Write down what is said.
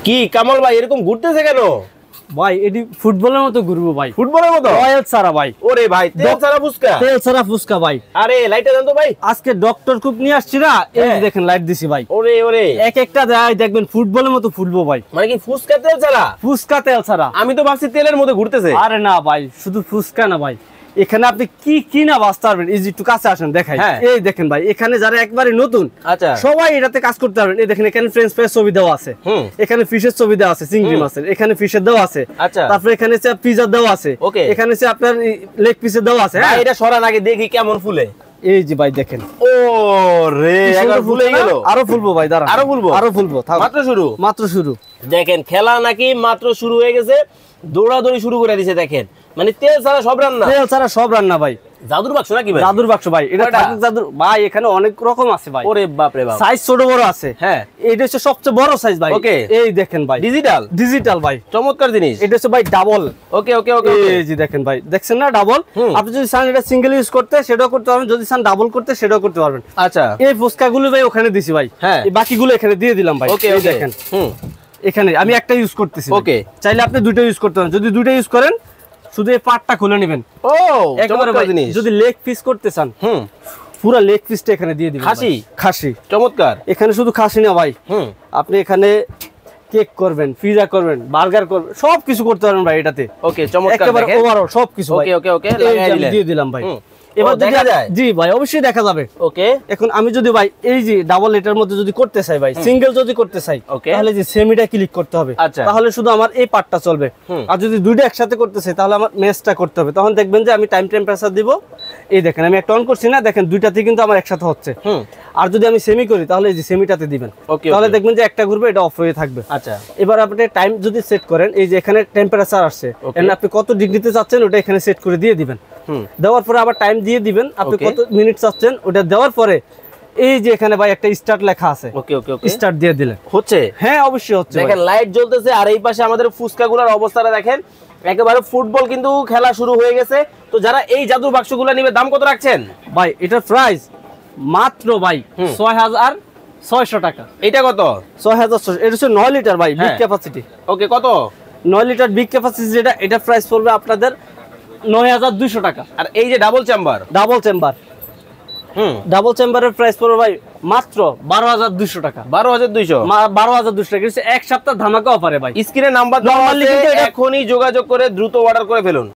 কি কামাল ভাই এরকম ঘুরতেছে কেন? ভাই এটি ফুটবলের মতো ঘুরবো ভাই, ফুটবলের মতো অয়েল ছাড়া ভাই। ওরে ভাই তেল ছাড়া ফুসকা, তেল ছাড়া ফুসকা ভাই। আরে লাইটটা দেন তো ভাই। আজকে ডক্টর কুপ নিয়ে আসছি না, এই দেখেন লাইট দিছি ভাই। ওরে ওরে এক একটা যায় দেখবেন ফুটবলের মতো ফুলবো ভাই। মানে কি ফুসকা তেল ছাড়া? ফুসকা তেল ছাড়া। আমি তো ভাবছি তেলের মধ্যে ঘুরতেছে। আরে না ভাই, শুধু ফুসকা না ভাই, এখানে আপনি কি কি না বাঁচতে পারবেন। এই যে একটু কাছে আসেন দেখাই। এই দেখেন ভাই, এখানে যারা একবারে নতুন আচ্ছা সবাই এটাতে কাজ করতে পারবেন। এই দেখেন এখানে ফ্রেঞ্চ ফ্রাইস ছবি দেওয়া আছে, এখানে ফিশের ছবি দেওয়া আছে, চিংড়ি মাছের, এখানে ফিশের দেওয়া আছে। আচ্ছা তারপরে এখানে পিজা দেওয়া আছে, এখানে আপনার লেগ পিসের দেওয়া আছে। হ্যাঁ এটা সরান আগে দেখি কেমন ফুলে। এই যে ভাই দেখেন, ও রে একবার ফুলে গেল। আরো ফুলবো ভাই, দাঁড়ান আরো ফুলবো, আরো ফুলবো, মাত্র শুরু, মাত্র শুরু। দেখেন খেলা নাকি মাত্র শুরু হয়ে গেছে, দৌড়াদৌড়ি শুরু করে দিয়েছে। দেখেন মানে তেল ছাড়া সব রান্না, তেল ছাড়া সব রান্না ভাই। জাদুর বাক্স নাকি ভাই? জাদুর বাক্স ভাই, এটা জাদুর ভাই। এখানে অনেক রকম আছে ভাই। ওরে বাপ রে বাপ, সাইজ ছোট বড় আছে। হ্যাঁ এটা হচ্ছে সবচেয়ে বড় সাইজ ভাই। ওকে এই দেখেন ভাই, ডিজিটাল, ডিজিটাল ভাই, চমৎকার জিনিস। এটা হচ্ছে ভাই ডাবল। ওকে ওকে ওকে এই যে দেখেন ভাই, দেখছেন না ডাবল। আপনি যদি চান এটা সিঙ্গেল ইউজ করতে সেটাও করতে পারবেন, যদি চান ডাবল করতে সেটাও করতে পারবেন। আচ্ছা এই ফুসকাগুলো ভাই ওখানে দিছি ভাই, হ্যাঁ এই বাকিগুলো এখানে দিয়ে দিলাম ভাই। ওকে এই দেখেন এখানে আমি একটা ইউজ করতেছি। ওকে চাইলে আপনি দুটো ইউজ করতে পারেন, যদি দুটো ইউজ করেন শুধু এই পার্টটা খুলে নেবেন। ও চমৎকার জিনিস। যদি লেগ পিস করতে চান পুরো লেগ পিসটা এখানে দিয়ে দিবেন। খাসি, খাসি চমৎকার। এখানে শুধু খাসি না ভাই, আপনি এখানে কেক করবেন, পিজা করবেন, বার্গার করবেন, সবকিছু করতে পারবেন ভাই এটাতে। ওকে চমৎকার, একেবারে ওভারঅল সবকিছু। ওকে ওকে ওকে লাগাই দিলেন, দিয়ে দিলাম ভাই। এবার দেখা যায়? জি ভাই অবশ্যই দেখা যাবে। ওকে এখন আমি যদি ভাই এই যে ডাবল এটার মধ্যে যদি করতে চাই ভাই, সিঙ্গেল যদি করতে চাই তাহলে যে সেমিটা ক্লিক করতে হবে, তাহলে শুধু আমার এই পার্টটা চলবে। আর যদি দুইটা একসাথে করতে চাই তাহলে আমার ম্যাচটা করতে হবে। তখন দেখবেন যে আমি টাইম টেম্পারেচার দিব। এই দেখেন আমি একটা অন করছি না, দেখেন দুইটাতে কিন্তু আমার একসাথে হচ্ছে। আর যদি আমি সেমি করি তাহলে এই যে সেমিটাতে দিবেন, তাহলে দেখবেন যে একটা ঘুরবে এটা অফ হয়ে থাকবে। আচ্ছা এবার আপনি টাইম যদি সেট করেন, এই যে এখানে টেম্পারেচার আসছে, আপনি কত ডিগ্রিতে চাচ্ছেন ওটা এখানে সেট করে দিয়ে দিবেন। দেওয়ার পরে আবার টাইম দিয়ে দিবেন, আপনি কত মিনিট চাচ্ছেন ওটা দেওয়ার পরে এই যে এখানে ভাই একটা স্টার্ট লেখা আছে, ওকে ওকে ওকে স্টার্ট দিয়ে দিলেন। হচ্ছে? হ্যাঁ অবশ্যই হচ্ছে। দেখেন লাইট জ্বলতেছে আর এই পাশে আমাদের ফুসকাগুলোর অবস্থাটা দেখেন, একেবারে ফুটবল কিন্তু খেলা শুরু হয়ে গেছে। তো যারা এই জাদুর বাক্সগুলো নিবে দাম কত রাখছেন ভাই? এটার প্রাইস মাত্র ভাই ৬৬০০ টাকা। এটা কত? ৬৬০০। এটা হচ্ছে ৯ লিটার ভাই, বিগ ক্যাপাসিটি। ওকে কত? ৯ লিটার বিগ ক্যাপাসিটি যেটা, এটা প্রাইস পড়বে আপনাদের ৯২০০ টাকা। আর এই যে double chamber, double chamber, double চেম্বারের প্রাইস পড়বে ভাই মাত্র ১২২০০ টাকা। ১২২০০? ১২২০০ টাকা। এক সপ্তাহ ধামাকা অফারে ভাই। স্ক্রিনে নাম্বার দেওয়া আছে, এখনই যোগাযোগ করে দ্রুত অর্ডার করে ফেলুন।